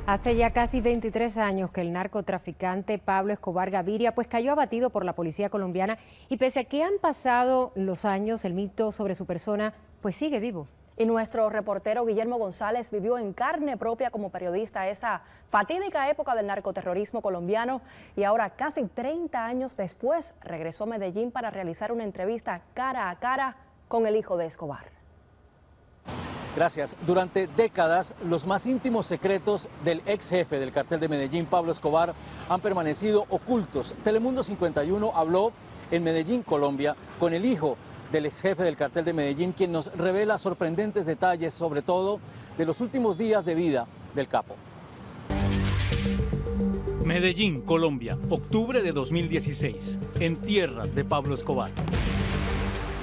Hace ya casi 23 años que el narcotraficante Pablo Escobar Gaviria cayó abatido por la policía colombiana y pese a que han pasado los años, el mito sobre su persona sigue vivo. Y nuestro reportero Guillermo González vivió en carne propia como periodista esa fatídica época del narcoterrorismo colombiano y ahora casi 30 años después regresó a Medellín para realizar una entrevista cara a cara con el hijo de Escobar. Gracias. Durante décadas, los más íntimos secretos del ex jefe del cartel de Medellín, Pablo Escobar, han permanecido ocultos. Telemundo 51 habló en Medellín, Colombia, con el hijo del ex jefe del cartel de Medellín, quien nos revela sorprendentes detalles, sobre todo de los últimos días de vida del capo. Medellín, Colombia, octubre de 2016, en tierras de Pablo Escobar.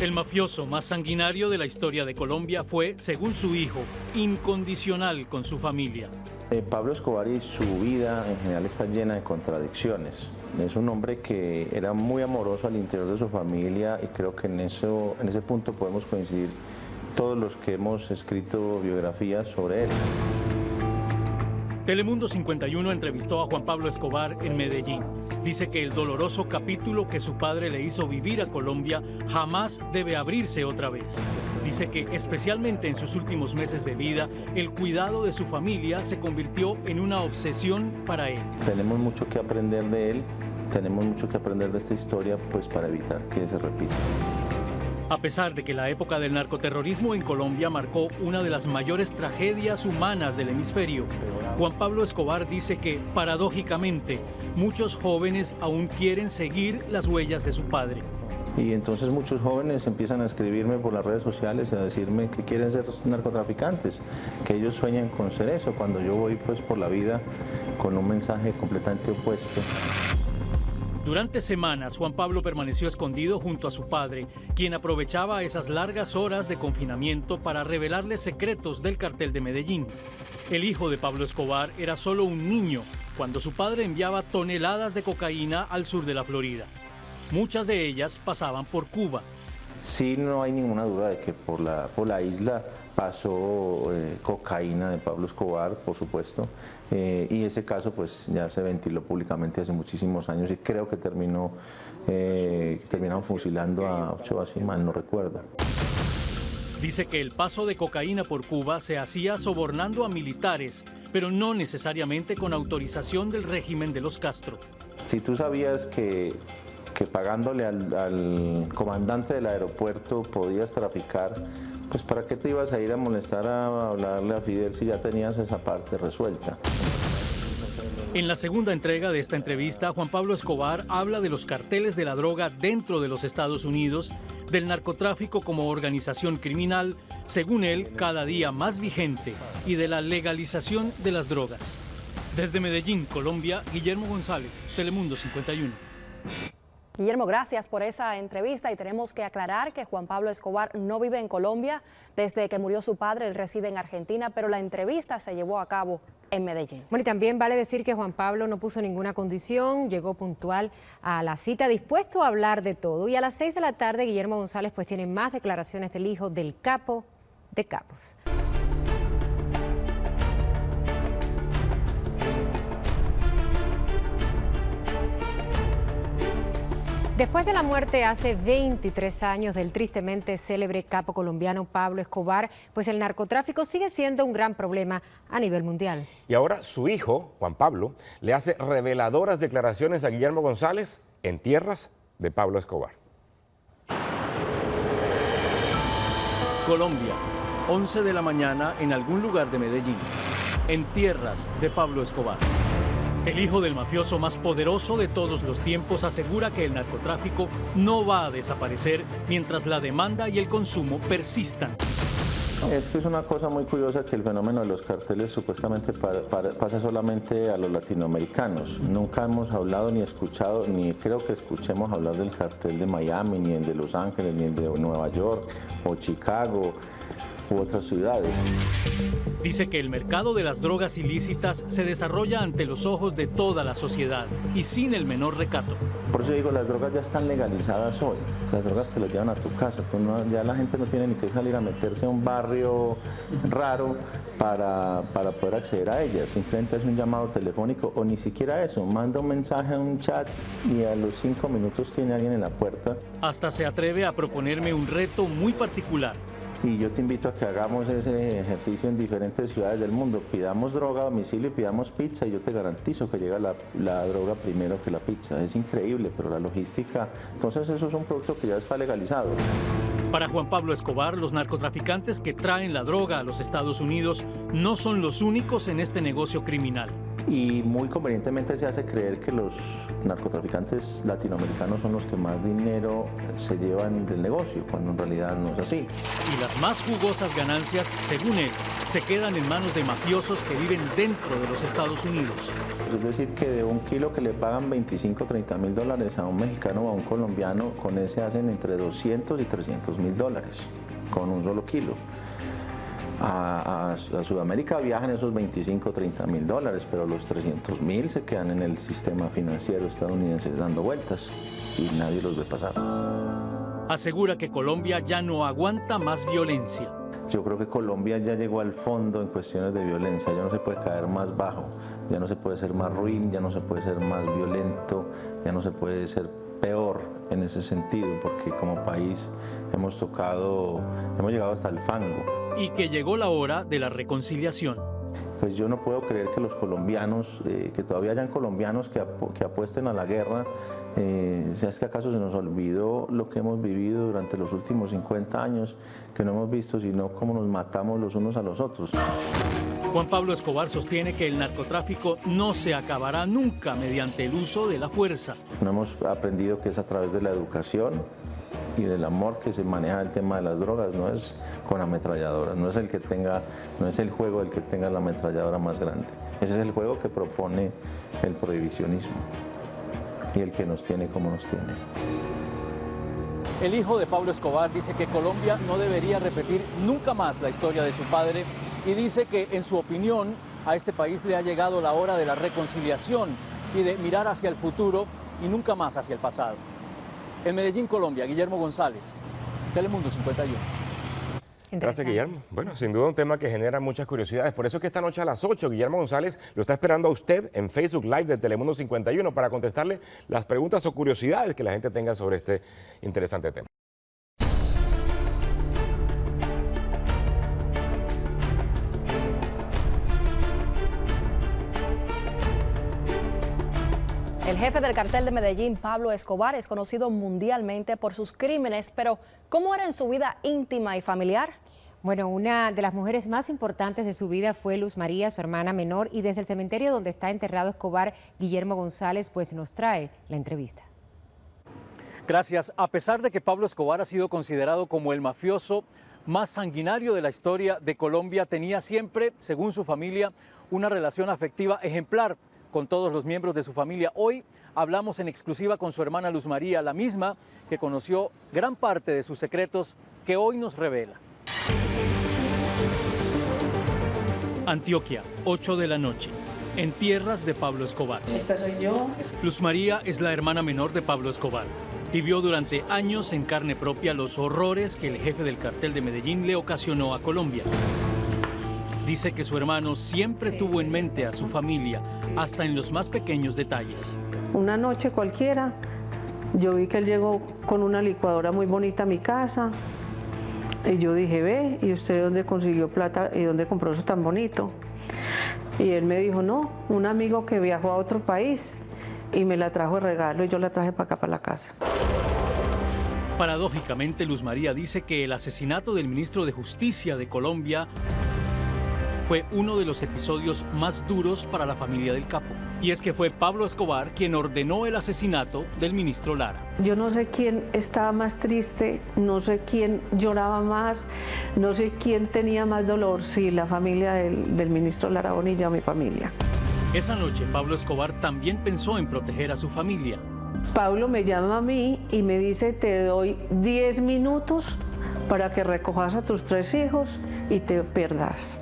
El mafioso más sanguinario de la historia de Colombia fue, según su hijo, incondicional con su familia. Pablo Escobar y su vida en general está llena de contradicciones. Es un hombre que era muy amoroso al interior de su familia y creo que en ese punto podemos coincidir todos los que hemos escrito biografías sobre él. Telemundo 51 entrevistó a Juan Pablo Escobar en Medellín. Dice que el doloroso capítulo que su padre le hizo vivir a Colombia jamás debe abrirse otra vez. Dice que especialmente en sus últimos meses de vida, el cuidado de su familia se convirtió en una obsesión para él. Tenemos mucho que aprender de él, tenemos mucho que aprender de esta historia para evitar que se repita. A pesar de que la época del narcoterrorismo en Colombia marcó una de las mayores tragedias humanas del hemisferio, Juan Pablo Escobar dice que, paradójicamente, muchos jóvenes aún quieren seguir las huellas de su padre. Y entonces muchos jóvenes empiezan a escribirme por las redes sociales a decirme que quieren ser narcotraficantes, que ellos sueñan con ser eso, cuando yo voy por la vida con un mensaje completamente opuesto. Durante semanas, Juan Pablo permaneció escondido junto a su padre, quien aprovechaba esas largas horas de confinamiento para revelarle secretos del cartel de Medellín. El hijo de Pablo Escobar era solo un niño cuando su padre enviaba toneladas de cocaína al sur de la Florida. Muchas de ellas pasaban por Cuba. Sí, no hay ninguna duda de que por la isla pasó cocaína de Pablo Escobar, por supuesto, y ese caso ya se ventiló públicamente hace muchísimos años y creo que terminaron fusilando a Ochoa, si mal no recuerdo. Dice que el paso de cocaína por Cuba se hacía sobornando a militares, pero no necesariamente con autorización del régimen de los Castro. Si tú sabías que pagándole al comandante del aeropuerto podías traficar, pues ¿para qué te ibas a ir a molestar a hablarle a Fidel si ya tenías esa parte resuelta? En la segunda entrega de esta entrevista, Juan Pablo Escobar habla de los carteles de la droga dentro de los Estados Unidos, del narcotráfico como organización criminal, según él, cada día más vigente, y de la legalización de las drogas. Desde Medellín, Colombia, Guillermo González, Telemundo 51. Guillermo, gracias por esa entrevista y tenemos que aclarar que Juan Pablo Escobar no vive en Colombia. Desde que murió su padre, él reside en Argentina, pero la entrevista se llevó a cabo en Medellín. Bueno, y también vale decir que Juan Pablo no puso ninguna condición, llegó puntual a la cita, dispuesto a hablar de todo. Y a las 6 de la tarde, Guillermo González tiene más declaraciones del hijo del capo de capos. Después de la muerte hace 23 años del tristemente célebre capo colombiano Pablo Escobar, el narcotráfico sigue siendo un gran problema a nivel mundial. Y ahora su hijo, Juan Pablo, le hace reveladoras declaraciones a Guillermo González en tierras de Pablo Escobar. Colombia, 11 de la mañana en algún lugar de Medellín, en tierras de Pablo Escobar. El hijo del mafioso más poderoso de todos los tiempos asegura que el narcotráfico no va a desaparecer mientras la demanda y el consumo persistan. Es que es una cosa muy curiosa que el fenómeno de los carteles supuestamente pasa solamente a los latinoamericanos. Nunca hemos hablado ni escuchado, ni creo que escuchemos hablar del cartel de Miami, ni el de Los Ángeles, ni el de Nueva York o Chicago. u otras ciudades. Dice que el mercado de las drogas ilícitas se desarrolla ante los ojos de toda la sociedad y sin el menor recato. Por eso digo, las drogas ya están legalizadas hoy. Las drogas te las llevan a tu casa. Ya la gente no tiene ni que salir a meterse a un barrio raro para poder acceder a ellas. Simplemente hace un llamado telefónico o ni siquiera eso. Manda un mensaje a un chat y a los 5 minutos tiene alguien en la puerta. Hasta se atreve a proponerme un reto muy particular. Y yo te invito a que hagamos ese ejercicio en diferentes ciudades del mundo. Pidamos droga a domicilio y pidamos pizza y yo te garantizo que llega la droga primero que la pizza. Es increíble, pero la logística... Entonces eso es un producto que ya está legalizado. Para Juan Pablo Escobar, los narcotraficantes que traen la droga a los Estados Unidos no son los únicos en este negocio criminal. Y muy convenientemente se hace creer que los narcotraficantes latinoamericanos son los que más dinero se llevan del negocio, cuando en realidad no es así. Y las más jugosas ganancias, según él, se quedan en manos de mafiosos que viven dentro de los Estados Unidos. Es decir, que de un kilo que le pagan 25 o 30 mil dólares a un mexicano o a un colombiano, con ese hacen entre 200 y 300 mil dólares, con un solo kilo. A Sudamérica viajan esos 25 o 30 mil dólares, pero los 300 mil se quedan en el sistema financiero estadounidense dando vueltas y nadie los ve pasar. Asegura que Colombia ya no aguanta más violencia. Yo creo que Colombia ya llegó al fondo en cuestiones de violencia, ya no se puede caer más bajo, ya no se puede ser más ruin, ya no se puede ser más violento, ya no se puede ser peor en ese sentido, porque como país hemos llegado hasta el fango. Y que llegó la hora de la reconciliación. Pues yo no puedo creer que los colombianos, que todavía hayan colombianos que apuesten a la guerra. ¿Es que acaso se nos olvidó lo que hemos vivido durante los últimos 50 años? Que no hemos visto sino cómo nos matamos los unos a los otros. Juan Pablo Escobar sostiene que el narcotráfico no se acabará nunca mediante el uso de la fuerza. No hemos aprendido que es a través de la educación y del amor que se maneja el tema de las drogas, no es con ametralladoras, no es el juego el que tenga la ametralladora más grande. Ese es el juego que propone el prohibicionismo y el que nos tiene como nos tiene. El hijo de Pablo Escobar dice que Colombia no debería repetir nunca más la historia de su padre y dice que, en su opinión, a este país le ha llegado la hora de la reconciliación y de mirar hacia el futuro y nunca más hacia el pasado. En Medellín, Colombia, Guillermo González, Telemundo 51. Gracias, Guillermo. Bueno, sin duda un tema que genera muchas curiosidades. Por eso es que esta noche a las 8, Guillermo González lo está esperando a usted en Facebook Live de Telemundo 51 para contestarle las preguntas o curiosidades que la gente tenga sobre este interesante tema. El jefe del cartel de Medellín, Pablo Escobar, es conocido mundialmente por sus crímenes, pero ¿cómo era en su vida íntima y familiar? Bueno, una de las mujeres más importantes de su vida fue Luz María, su hermana menor, y desde el cementerio donde está enterrado Escobar, Guillermo González, pues nos trae la entrevista. Gracias. A pesar de que Pablo Escobar ha sido considerado como el mafioso más sanguinario de la historia de Colombia, tenía siempre, según su familia, una relación afectiva ejemplar con todos los miembros de su familia. Hoy hablamos en exclusiva con su hermana Luz María, la misma que conoció gran parte de sus secretos, que hoy nos revela. Antioquia, 8 de la noche, en tierras de Pablo Escobar. Esta soy yo. Luz María es la hermana menor de Pablo Escobar. Vivió durante años en carne propia los horrores que el jefe del cartel de Medellín le ocasionó a Colombia. Dice que su hermano siempre tuvo en mente a su familia, hasta en los más pequeños detalles. Una noche cualquiera, yo vi que él llegó con una licuadora muy bonita a mi casa. Y yo dije, ve, ¿y usted dónde consiguió plata y dónde compró eso tan bonito? Y él me dijo, no, un amigo que viajó a otro país y me la trajo de regalo y yo la traje para acá, para la casa. Paradójicamente, Luz María dice que el asesinato del ministro de Justicia de Colombia fue uno de los episodios más duros para la familia del capo. Y es que fue Pablo Escobar quien ordenó el asesinato del ministro Lara. Yo no sé quién estaba más triste, no sé quién lloraba más, no sé quién tenía más dolor, si la familia del ministro Lara Bonilla o mi familia. Esa noche, Pablo Escobar también pensó en proteger a su familia. Pablo me llama a mí y me dice, te doy 10 minutos para que recojas a tus 3 hijos y te pierdas.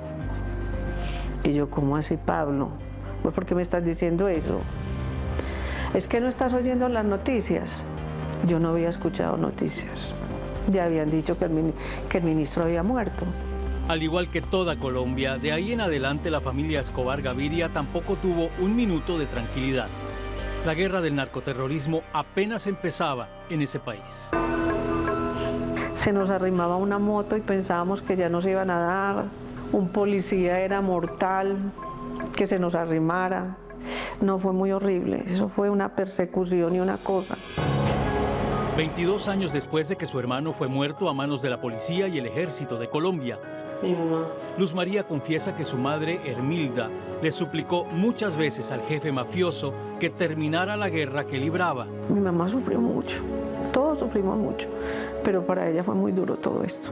Y yo, ¿cómo así, Pablo? Pues, ¿por qué me estás diciendo eso? Es que no estás oyendo las noticias. Yo no había escuchado noticias. Ya habían dicho que el ministro había muerto. Al igual que toda Colombia, de ahí en adelante la familia Escobar Gaviria tampoco tuvo un minuto de tranquilidad. La guerra del narcoterrorismo apenas empezaba en ese país. Se nos arrimaba una moto y pensábamos que ya nos iban a dar. Un policía era mortal, que se nos arrimara. No, fue muy horrible. Eso fue una persecución y una cosa. 22 años después de que su hermano fue muerto a manos de la policía y el ejército de Colombia, Mi mamá. Luz María confiesa que su madre, Hermilda, le suplicó muchas veces al jefe mafioso que terminara la guerra que libraba. Mi mamá sufrió mucho, todos sufrimos mucho, pero para ella fue muy duro todo esto.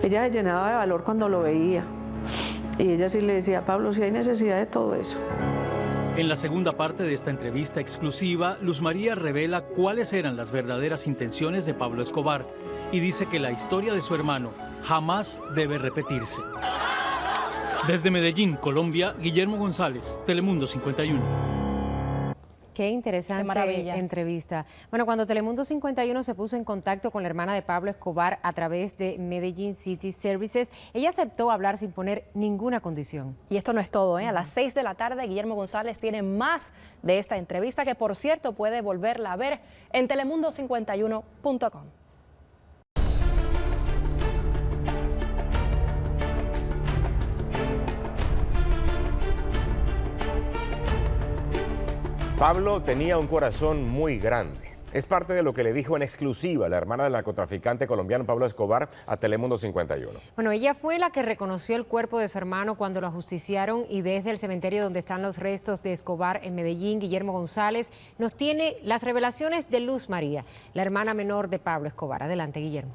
Ella se llenaba de valor cuando lo veía y ella sí le decía, Pablo, si hay necesidad de todo eso. En la segunda parte de esta entrevista exclusiva, Luz María revela cuáles eran las verdaderas intenciones de Pablo Escobar y dice que la historia de su hermano jamás debe repetirse. Desde Medellín, Colombia, Guillermo González, Telemundo 51. Qué interesante Qué maravilla. entrevista. Bueno, cuando Telemundo 51 se puso en contacto con la hermana de Pablo Escobar a través de Medellín City Services, ella aceptó hablar sin poner ninguna condición. Y esto no es todo, ¿eh? A las 6 de la tarde, Guillermo González tiene más de esta entrevista, que por cierto puede volverla a ver en telemundo51.com. Pablo tenía un corazón muy grande. Es parte de lo que le dijo en exclusiva la hermana del narcotraficante colombiano Pablo Escobar a Telemundo 51. Bueno, ella fue la que reconoció el cuerpo de su hermano cuando lo ajusticiaron y desde el cementerio donde están los restos de Escobar en Medellín, Guillermo González nos tiene las revelaciones de Luz María, la hermana menor de Pablo Escobar. Adelante, Guillermo.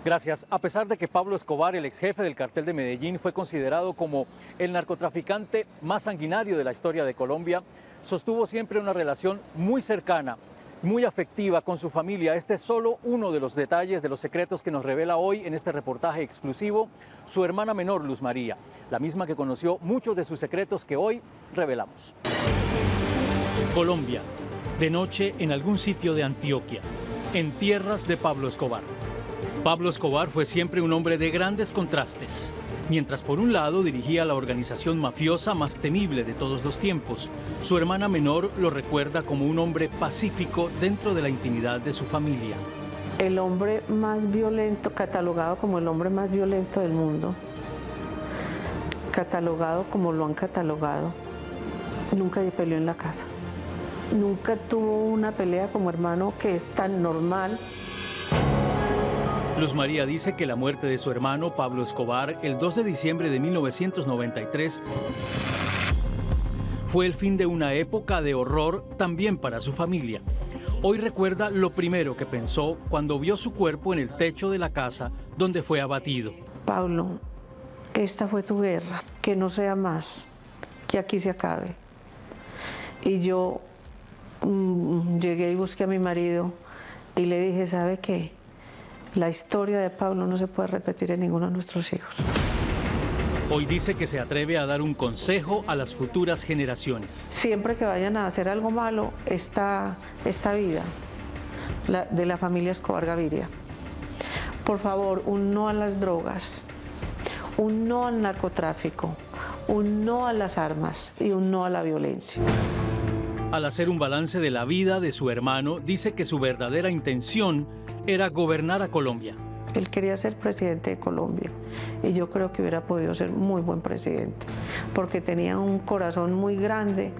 Gracias. A pesar de que Pablo Escobar, el ex jefe del cartel de Medellín, fue considerado como el narcotraficante más sanguinario de la historia de Colombia, sostuvo siempre una relación muy cercana, muy afectiva con su familia. Este es solo uno de los detalles, de los secretos que nos revela hoy en este reportaje exclusivo su hermana menor, Luz María, la misma que conoció muchos de sus secretos que hoy revelamos. Colombia, de noche en algún sitio de Antioquia, en tierras de Pablo Escobar. Pablo Escobar fue siempre un hombre de grandes contrastes. Mientras por un lado dirigía la organización mafiosa más temible de todos los tiempos, su hermana menor lo recuerda como un hombre pacífico dentro de la intimidad de su familia. El hombre más violento, catalogado como el hombre más violento del mundo, catalogado como lo han catalogado, nunca peleó en la casa. Nunca tuvo una pelea como hermano, que es tan normal. Luz María dice que la muerte de su hermano Pablo Escobar el 2 de diciembre de 1993 fue el fin de una época de horror también para su familia. Hoy recuerda lo primero que pensó cuando vio su cuerpo en el techo de la casa donde fue abatido. Pablo, esta fue tu guerra, que no sea más, que aquí se acabe. Y yo llegué y busqué a mi marido y le dije, ¿sabe qué? La historia de Pablo no se puede repetir en ninguno de nuestros hijos. Hoy dice que se atreve a dar un consejo a las futuras generaciones. Siempre que vayan a hacer algo malo, esta vida de la familia Escobar Gaviria, por favor, un no a las drogas, un no al narcotráfico, un no a las armas y un no a la violencia. Al hacer un balance de la vida de su hermano, dice que su verdadera intención era gobernar a Colombia. Él quería ser presidente de Colombia y yo creo que hubiera podido ser muy buen presidente porque tenía un corazón muy grande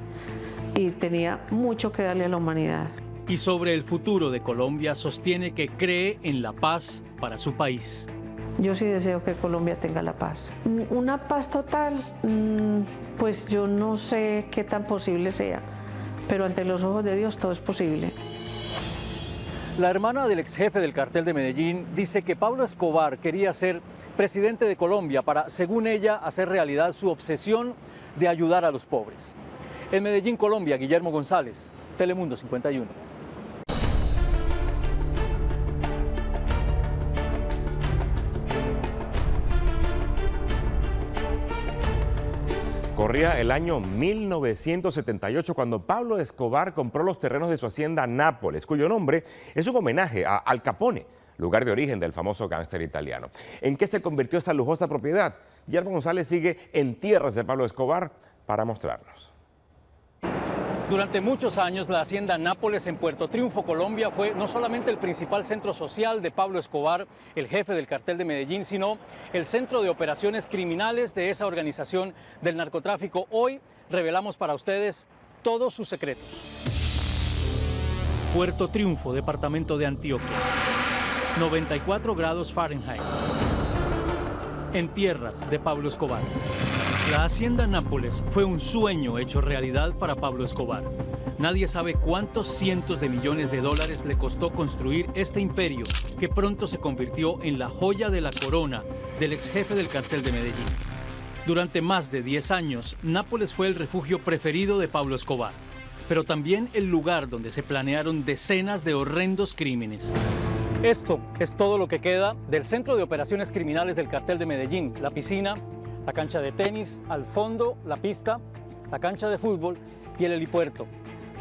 y tenía mucho que darle a la humanidad. Y sobre el futuro de Colombia sostiene que cree en la paz para su país. Yo sí deseo que Colombia tenga la paz. Una paz total, pues yo no sé qué tan posible sea, pero ante los ojos de Dios todo es posible. La hermana del ex jefe del cartel de Medellín dice que Pablo Escobar quería ser presidente de Colombia para, según ella, hacer realidad su obsesión de ayudar a los pobres. En Medellín, Colombia, Guillermo González, Telemundo 51. Corría el año 1978 cuando Pablo Escobar compró los terrenos de su hacienda Nápoles, cuyo nombre es un homenaje a Al Capone, lugar de origen del famoso gángster italiano. ¿En qué se convirtió esa lujosa propiedad? Guillermo González sigue en tierras de Pablo Escobar para mostrarnos. Durante muchos años, la hacienda Nápoles en Puerto Triunfo, Colombia, fue no solamente el principal centro social de Pablo Escobar, el jefe del cartel de Medellín, sino el centro de operaciones criminales de esa organización del narcotráfico. Hoy revelamos para ustedes todos sus secretos. Puerto Triunfo, departamento de Antioquia. 94 grados Fahrenheit. En tierras de Pablo Escobar. La hacienda Nápoles fue un sueño hecho realidad para Pablo Escobar. Nadie sabe cuántos cientos de millones de dólares le costó construir este imperio, que pronto se convirtió en la joya de la corona del ex jefe del cartel de Medellín. Durante más de 10 años, Nápoles fue el refugio preferido de Pablo Escobar, pero también el lugar donde se planearon decenas de horrendos crímenes. Esto es todo lo que queda del centro de operaciones criminales del cartel de Medellín: la piscina, la cancha de tenis, al fondo la pista, la cancha de fútbol y el helipuerto.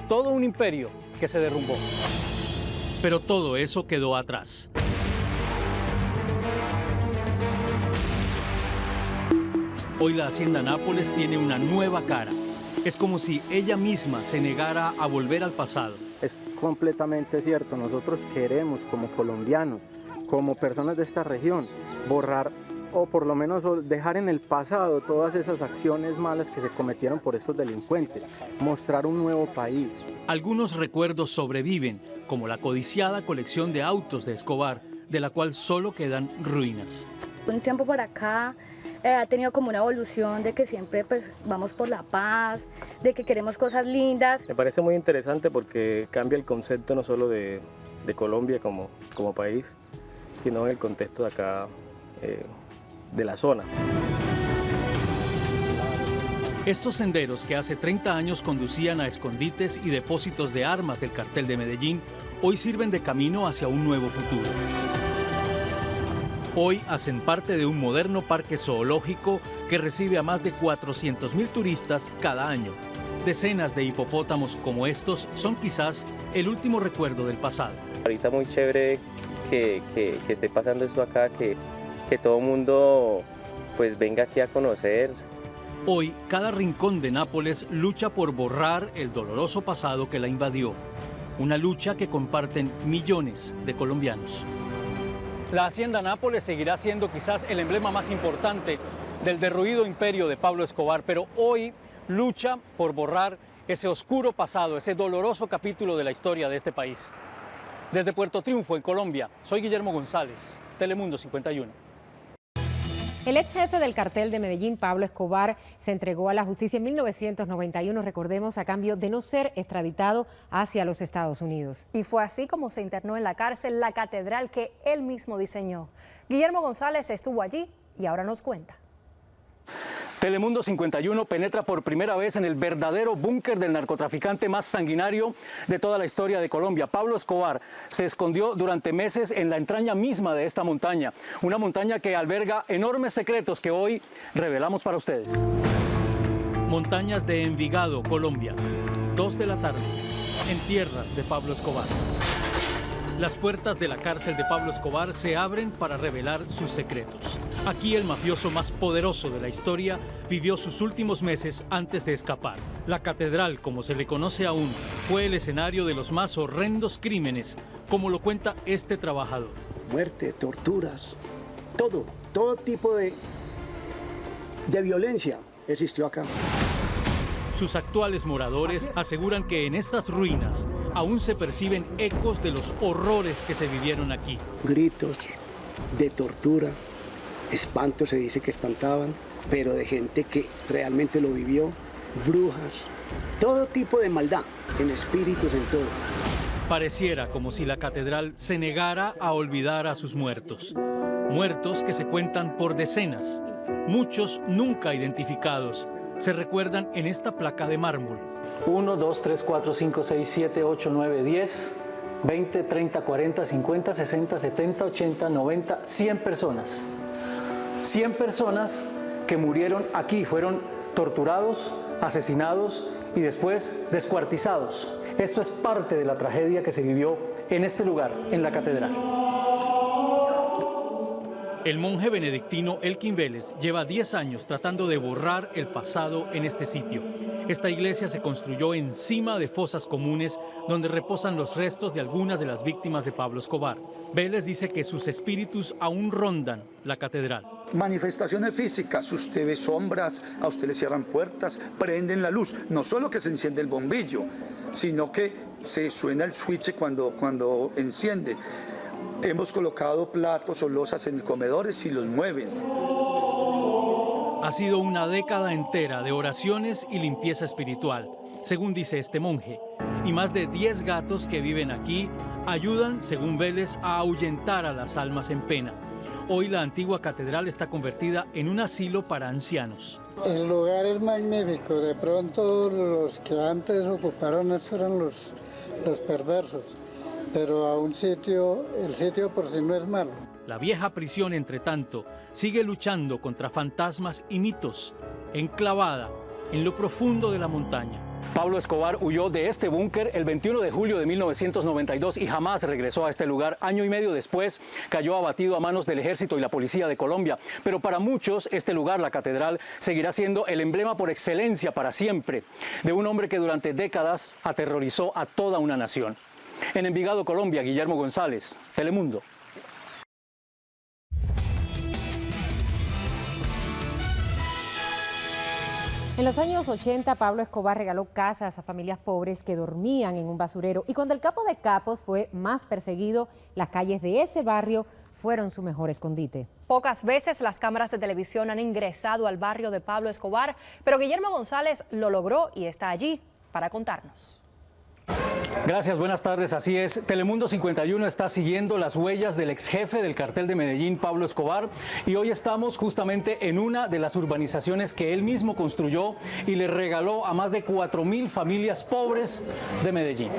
Todo un imperio que se derrumbó. Pero todo eso quedó atrás. Hoy la hacienda Nápoles tiene una nueva cara. Es como si ella misma se negara a volver al pasado. Es completamente cierto. Nosotros queremos, como colombianos, como personas de esta región, borrar o por lo menos dejar en el pasado todas esas acciones malas que se cometieron por estos delincuentes, mostrar un nuevo país. Algunos recuerdos sobreviven, como la codiciada colección de autos de Escobar, de la cual solo quedan ruinas. Un tiempo para acá ha tenido como una evolución de que siempre pues vamos por la paz, de que queremos cosas lindas. Me parece muy interesante porque cambia el concepto no solo de Colombia como país, sino en el contexto de acá, de la zona. Estos senderos que hace 30 años conducían a escondites y depósitos de armas del cartel de Medellín, hoy sirven de camino hacia un nuevo futuro. Hoy hacen parte de un moderno parque zoológico que recibe a más de 400.000 turistas cada año. Decenas de hipopótamos como estos son quizás el último recuerdo del pasado. Ahorita muy chévere que esté pasando esto acá, que todo el mundo pues venga aquí a conocer. Hoy, cada rincón de Nápoles lucha por borrar el doloroso pasado que la invadió. Una lucha que comparten millones de colombianos. La hacienda Nápoles seguirá siendo quizás el emblema más importante del derruido imperio de Pablo Escobar, pero hoy lucha por borrar ese oscuro pasado, ese doloroso capítulo de la historia de este país. Desde Puerto Triunfo, en Colombia, soy Guillermo González, Telemundo 51. El ex jefe del cartel de Medellín, Pablo Escobar, se entregó a la justicia en 1991, recordemos, a cambio de no ser extraditado hacia los Estados Unidos. Y fue así como se internó en la cárcel la catedral que él mismo diseñó. Guillermo González estuvo allí y ahora nos cuenta. Telemundo 51 penetra por primera vez en el verdadero búnker del narcotraficante más sanguinario de toda la historia de Colombia. Pablo Escobar se escondió durante meses en la entraña misma de esta montaña, una montaña que alberga enormes secretos que hoy revelamos para ustedes. Montañas de Envigado, Colombia, 2 de la tarde, en tierras de Pablo Escobar. Las puertas de la cárcel de Pablo Escobar se abren para revelar sus secretos. Aquí el mafioso más poderoso de la historia vivió sus últimos meses antes de escapar. La catedral, como se le conoce aún, fue el escenario de los más horrendos crímenes, como lo cuenta este trabajador. Muerte, torturas, todo tipo de violencia existió acá. Sus actuales moradores aseguran que en estas ruinas aún se perciben ecos de los horrores que se vivieron aquí. Gritos de tortura, espanto, se dice que espantaban, pero de gente que realmente lo vivió, brujas, todo tipo de maldad, en espíritus, en todo. Pareciera como si la catedral se negara a olvidar a sus muertos. Muertos que se cuentan por decenas, muchos nunca identificados. Se recuerdan en esta placa de mármol. 1, 2, 3, 4, 5, 6, 7, 8, 9, 10, 20, 30, 40, 50, 60, 70, 80, 90, 100 personas. 100 personas que murieron aquí, fueron torturados, asesinados y después descuartizados. Esto es parte de la tragedia que se vivió en este lugar, en la catedral. El monje benedictino Elkin Vélez lleva 10 años tratando de borrar el pasado en este sitio. Esta iglesia se construyó encima de fosas comunes donde reposan los restos de algunas de las víctimas de Pablo Escobar. Vélez dice que sus espíritus aún rondan la catedral. Manifestaciones físicas, usted ve sombras, a usted le cierran puertas, prenden la luz. No solo que se enciende el bombillo, sino que se suena el switch cuando enciende. Hemos colocado platos o losas en comedores y los mueven. Ha sido una década entera de oraciones y limpieza espiritual, según dice este monje. Y más de 10 gatos que viven aquí ayudan, según Vélez, a ahuyentar a las almas en pena. Hoy la antigua catedral está convertida en un asilo para ancianos. El lugar es magnífico. De pronto los que antes ocuparon esto eran los perversos. Pero a el sitio por sí no es malo. La vieja prisión, entre tanto, sigue luchando contra fantasmas y mitos, enclavada en lo profundo de la montaña. Pablo Escobar huyó de este búnker el 21 de julio de 1992 y jamás regresó a este lugar. Año y medio después cayó abatido a manos del ejército y la policía de Colombia. Pero para muchos este lugar, la catedral, seguirá siendo el emblema por excelencia para siempre de un hombre que durante décadas aterrorizó a toda una nación. En Envigado, Colombia, Guillermo González, Telemundo. En los años 80, Pablo Escobar regaló casas a familias pobres que dormían en un basurero. Y cuando el capo de capos fue más perseguido, las calles de ese barrio fueron su mejor escondite. Pocas veces las cámaras de televisión han ingresado al barrio de Pablo Escobar, pero Guillermo González lo logró y está allí para contarnos. Gracias, buenas tardes. Así es, Telemundo 51 está siguiendo las huellas del ex jefe del cartel de Medellín, Pablo Escobar, y hoy estamos justamente en una de las urbanizaciones que él mismo construyó y le regaló a más de 4.000 familias pobres de Medellín.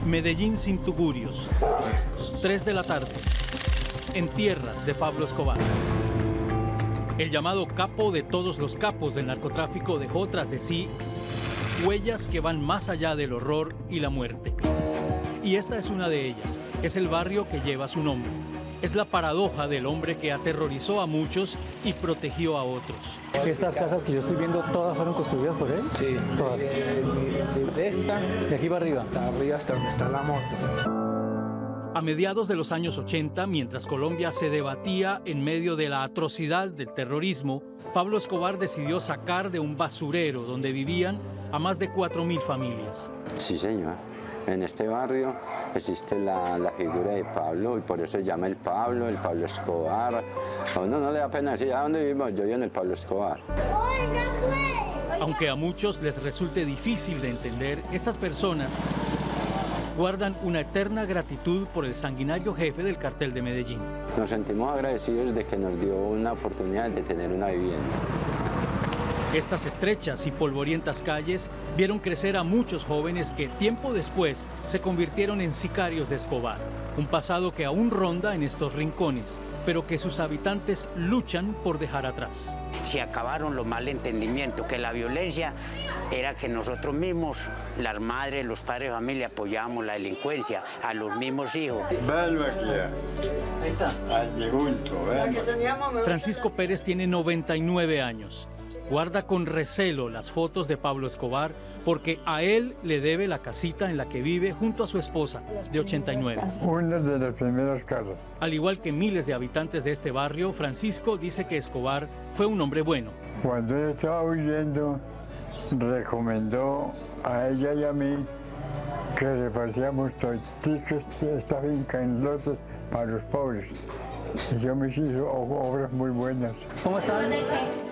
Medellín sin tugurios, 3 de la tarde, en tierras de Pablo Escobar. El llamado capo de todos los capos del narcotráfico dejó tras de sí huellas que van más allá del horror y la muerte. Y esta es una de ellas. Es el barrio que lleva su nombre. Es la paradoja del hombre que aterrorizó a muchos y protegió a otros. Estas casas que yo estoy viendo, ¿todas fueron construidas por él? Sí, todas. De esta, de aquí para arriba. Hasta arriba, hasta donde está la moto. A mediados de los años 80, mientras Colombia se debatía en medio de la atrocidad del terrorismo, Pablo Escobar decidió sacar de un basurero donde vivían a más de 4.000 familias. Sí, señor. En este barrio existe la figura de Pablo y por eso se llama el Pablo Escobar. A uno no le da pena decir, ¿a dónde vivimos? Yo vivo en el Pablo Escobar. Aunque a muchos les resulte difícil de entender, estas personas guardan una eterna gratitud por el sanguinario jefe del cartel de Medellín. Nos sentimos agradecidos de que nos dio una oportunidad de tener una vivienda. Estas estrechas y polvorientas calles vieron crecer a muchos jóvenes que tiempo después se convirtieron en sicarios de Escobar. Un pasado que aún ronda en estos rincones, pero que sus habitantes luchan por dejar atrás. Se acabaron los malentendimientos, que la violencia era que nosotros mismos, las madres, los padres de familia, apoyábamos la delincuencia a los mismos hijos. Ahí está. Francisco Pérez tiene 99 años. Guarda con recelo las fotos de Pablo Escobar porque a él le debe la casita en la que vive junto a su esposa, de 89. Una de las primeras casas. Al igual que miles de habitantes de este barrio, Francisco dice que Escobar fue un hombre bueno. Cuando él estaba huyendo, recomendó a ella y a mí que repartíamos todas esta finca en lotes para los pobres. Y yo me hizo obras muy buenas. ¿Cómo están?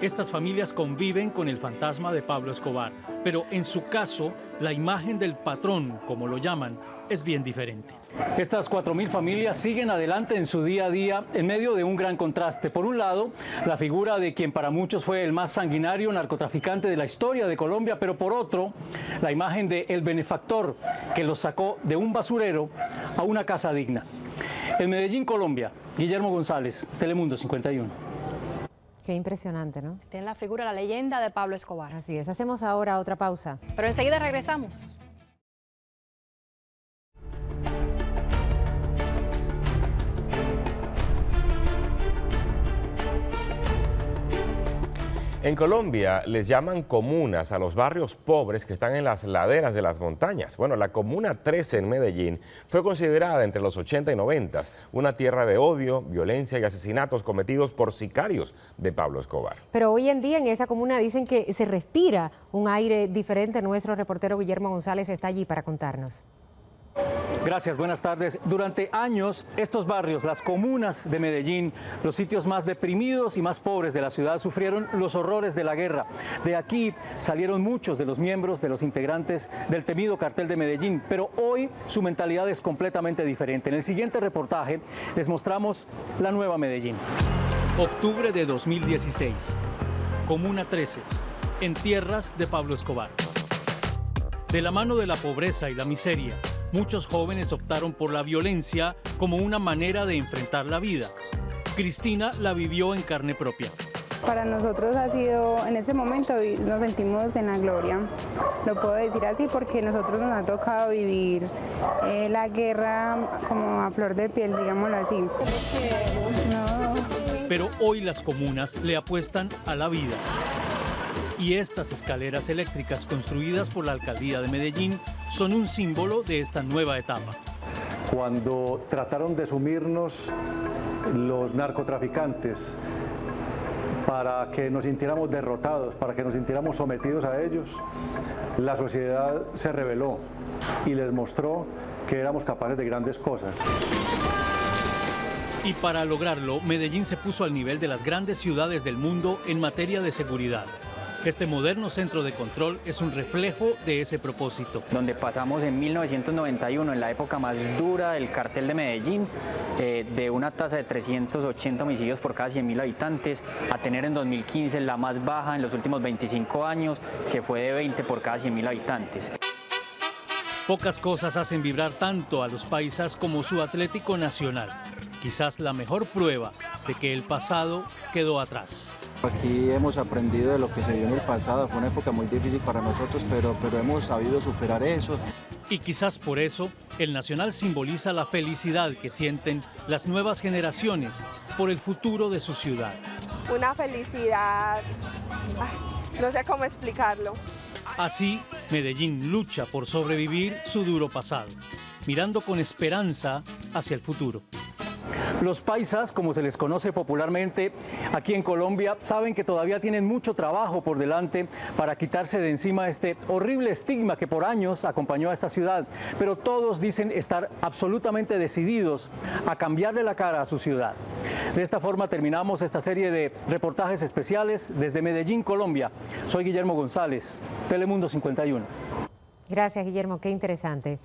Estas familias conviven con el fantasma de Pablo Escobar, pero en su caso, la imagen del patrón, como lo llaman, es bien diferente. Estas 4.000 familias siguen adelante en su día a día en medio de un gran contraste. Por un lado, la figura de quien para muchos fue el más sanguinario narcotraficante de la historia de Colombia, pero por otro, la imagen de el benefactor que los sacó de un basurero a una casa digna. En Medellín, Colombia, Guillermo González, Telemundo 51. Qué Qué impresionante, ¿no? Tiene la figura, la leyenda de Pablo Escobar. Así es. Hacemos ahora otra pausa. Pero enseguida regresamos. En Colombia les llaman comunas a los barrios pobres que están en las laderas de las montañas. Bueno, la Comuna 13 en Medellín fue considerada entre los 80 y 90 una tierra de odio, violencia y asesinatos cometidos por sicarios de Pablo Escobar. Pero hoy en día en esa comuna dicen que se respira un aire diferente. Nuestro reportero Guillermo González está allí para contarnos. Gracias, buenas tardes. Durante años, estos barrios, las comunas de Medellín, los sitios más deprimidos y más pobres de la ciudad, sufrieron los horrores de la guerra. De aquí salieron muchos de los miembros, de los integrantes del temido cartel de Medellín, pero hoy su mentalidad es completamente diferente. En el siguiente reportaje les mostramos la nueva Medellín. Octubre de 2016, Comuna 13, en tierras de Pablo Escobar. De la mano de la pobreza y la miseria, muchos jóvenes optaron por la violencia como una manera de enfrentar la vida. Cristina la vivió en carne propia. Para nosotros ha sido, en ese momento nos sentimos en la gloria, lo puedo decir así porque nosotros nos ha tocado vivir la guerra como a flor de piel, digámoslo así. Pero hoy las comunas le apuestan a la vida. Y estas escaleras eléctricas construidas por la alcaldía de Medellín son un símbolo de esta nueva etapa. Cuando trataron de sumirnos los narcotraficantes para que nos sintiéramos derrotados, para que nos sintiéramos sometidos a ellos, la sociedad se rebeló y les mostró que éramos capaces de grandes cosas. Y para lograrlo, Medellín se puso al nivel de las grandes ciudades del mundo en materia de seguridad. Este moderno centro de control es un reflejo de ese propósito. Donde pasamos en 1991, en la época más dura del cartel de Medellín, de una tasa de 380 homicidios por cada 100.000 habitantes, a tener en 2015 la más baja en los últimos 25 años, que fue de 20 por cada 100.000 habitantes. Pocas cosas hacen vibrar tanto a los paisas como su Atlético Nacional. Quizás la mejor prueba de que el pasado quedó atrás. Aquí hemos aprendido de lo que se dio en el pasado, fue una época muy difícil para nosotros, pero hemos sabido superar eso. Y quizás por eso, el Nacional simboliza la felicidad que sienten las nuevas generaciones por el futuro de su ciudad. Una felicidad, no sé cómo explicarlo. Así, Medellín lucha por sobrevivir su duro pasado, mirando con esperanza hacia el futuro. Los paisas, como se les conoce popularmente aquí en Colombia, saben que todavía tienen mucho trabajo por delante para quitarse de encima este horrible estigma que por años acompañó a esta ciudad. Pero todos dicen estar absolutamente decididos a cambiarle la cara a su ciudad. De esta forma terminamos esta serie de reportajes especiales desde Medellín, Colombia. Soy Guillermo González, Telemundo 51. Gracias, Guillermo, qué interesante.